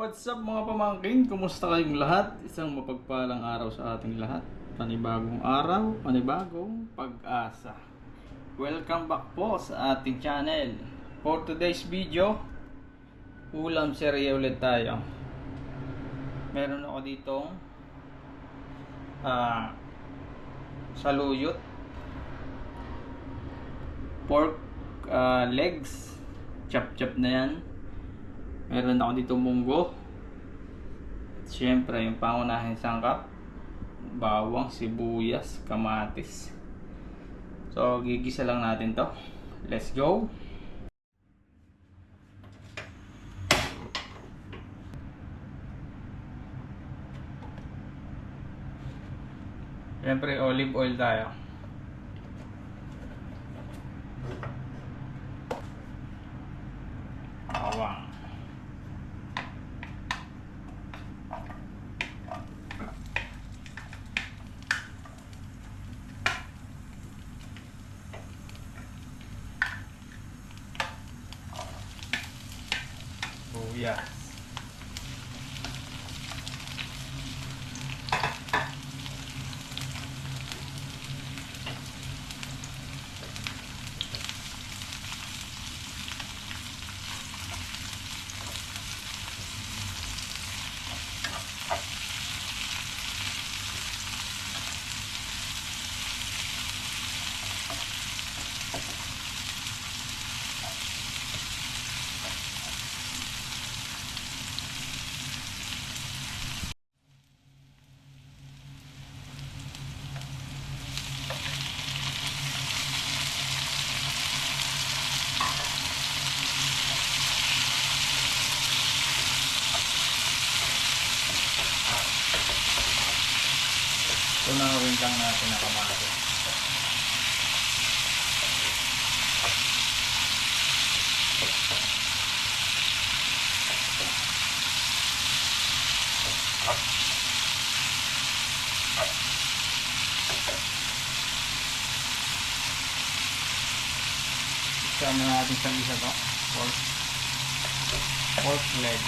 What's up mga pamangkin? Kumusta kayong lahat? Isang mapagpalang araw sa ating lahat. Panibagong araw, panibagong pag-asa. Welcome back po sa ating channel. For today's video, ulam serye ulit tayo. Meron ako ditong saluyot, pork legs, chop-chop na yan. Meron ako dito munggo. At syempre yung pangunahing sangkap, bawang, sibuyas, kamatis. So gigisa lang natin to. Let's go. Syempre olive oil tayo. Bawang. Sibuyas. Tunawin lang natin ang kamatis. Isama natin sa isa to. Pork leg.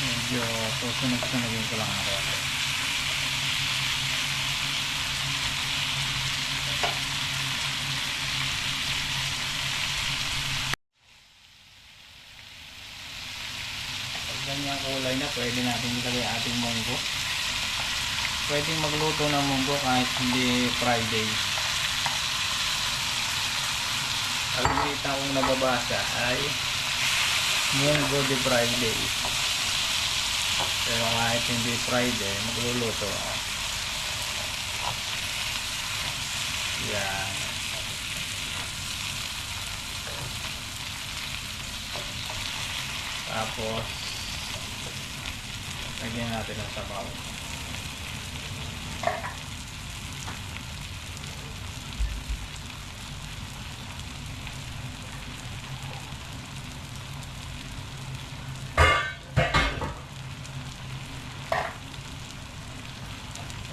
Medyo susunod-sunodin ko lang ako. Pag ganyan kulay na, pwede natin ilagay ating munggo. Pwedeng magluto ng munggo kahit hindi Friday. Ang nakita kong nababasa ay munggo de Friday. Pero kahit hindi Friday, magluluto ako. Yan. Tapos lagyan natin ang sabaw.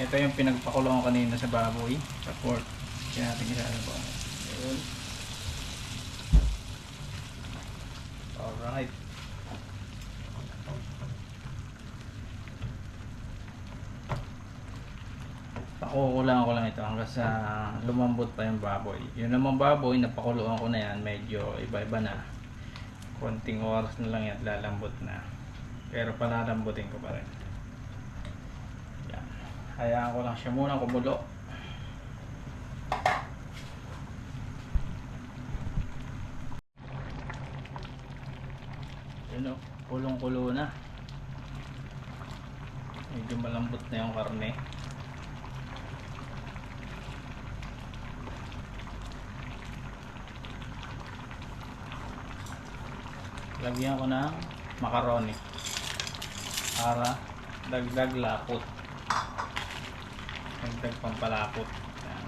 Ito yung pinagpakulo ko kanina sa baboy, sa pork. Kaya natin isa na po. Ayun. Alright. Pakukulaan ko lang ito hanggang sa lumambot pa yung baboy. Yun namang baboy, napakuluan ko na yan. Medyo iba-iba na. Konting oras na lang yan, lalambot na. Pero palalambutin ko pa rin. Hayaan ko lang siya muna kumulo. Yun o, kulong-kulo na. Medyo malambot na yung karne. Lagyan ko ng macaroni para dagdag lapot. Dagdag pampalapot. Yan.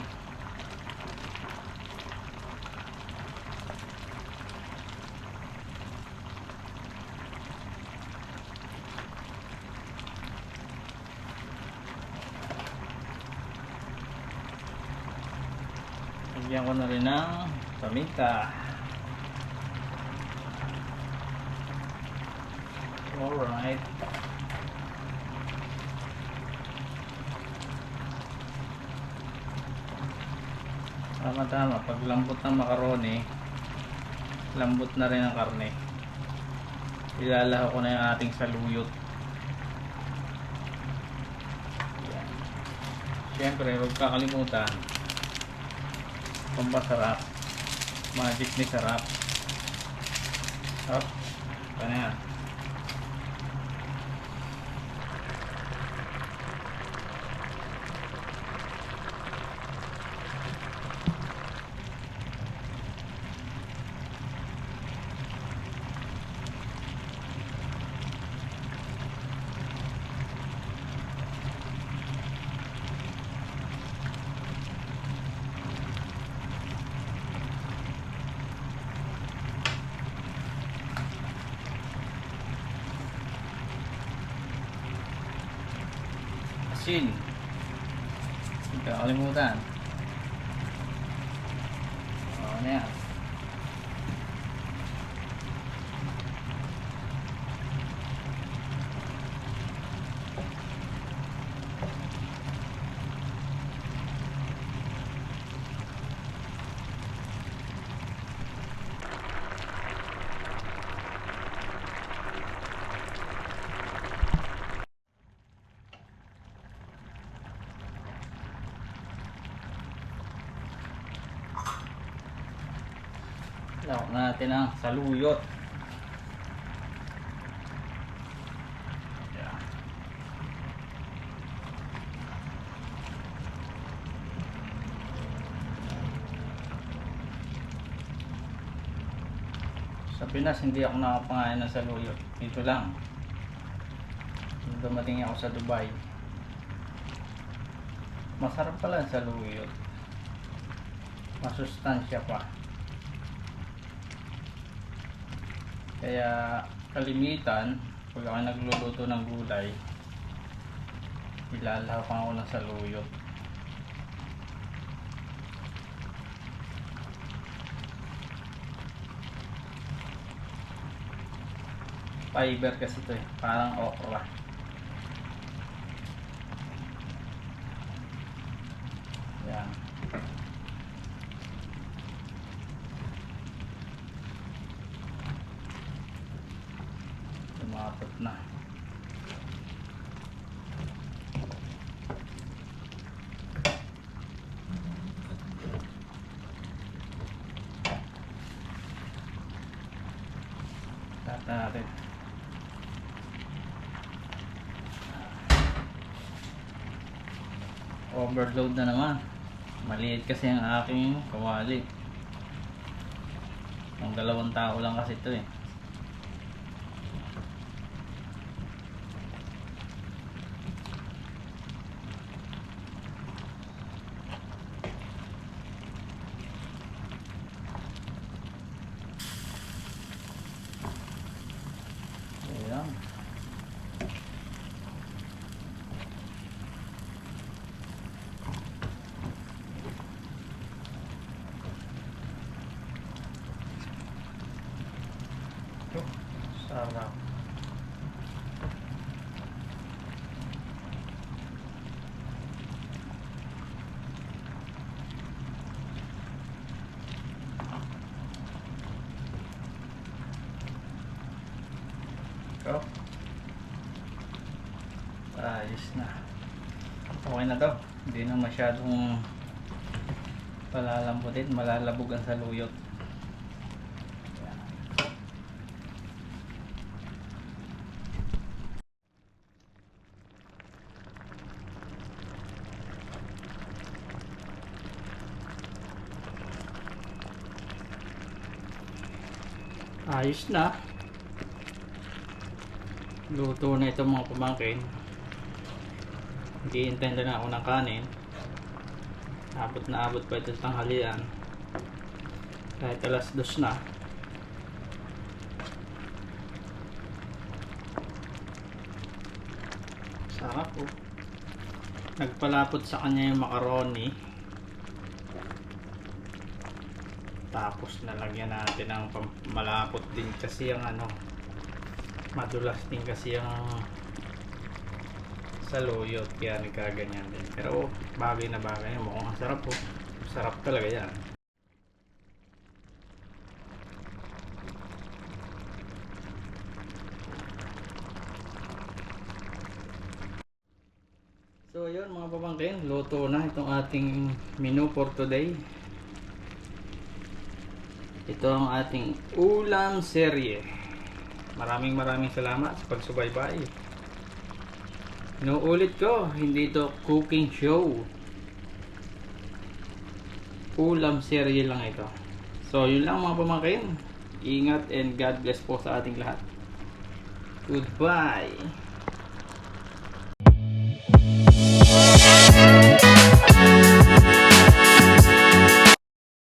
Lagyan ko na rin ng paminta. Alright. Tama-tama. Pag lambot ng macaroni, lambot na rin ang karne. Ilalaho ko na yung ating saluyot. Yan. Siyempre, huwag kakalimutan. Pampasarap. Magic ni sarap. Hop. Ito na yan. Asin. Hindi ka kalimutan. O, ano yan. Lawak natin ang saluyot. Yan. Sa Pinas hindi ako nakapangain ng saluyot. Dito lang. Nung dumating ako sa Dubai. Masarap pala ang saluyot. Masustansya pa. Kaya kalimitan, pag ako nagluluto ng gulay, ilalaw pa ako ng saluyot. Fiber kasi ito eh, parang okra. Yan. Lumapot na. Tata natin. Overload na naman. Maliit kasi ang aking kawali. Ang 2 tao lang kasi ito eh. Ayan. Sarap. Go. Ayos na. Okay na to. Hindi na masyadong palalambutin, malalabog ang saluyot. Ayos na. Luto na itong mga pamangkin. Hihintay na ako ng kanin. Abot na abot pa ito sa tanghalian. Kahit 2:00 na. Sarap po. Nagpalapot sa kanya yung macaroni. Tapos nalagyan natin ng malapot din kasi ang ano, madulas din kasi ang saluyot, kaya nagkaganyan din. Pero bagay na bagay, mukhang ang sarap po. Sarap talaga yan. So yun mga pamangkin, luto na itong ating menu for today. Ito ang ating ulam serye. Maraming salamat sa pagsubaybay. Inuulit ko, hindi ito cooking show. Ulam serye lang ito. So yun lang mga pamangkin. Ingat and God bless po sa ating lahat. Goodbye.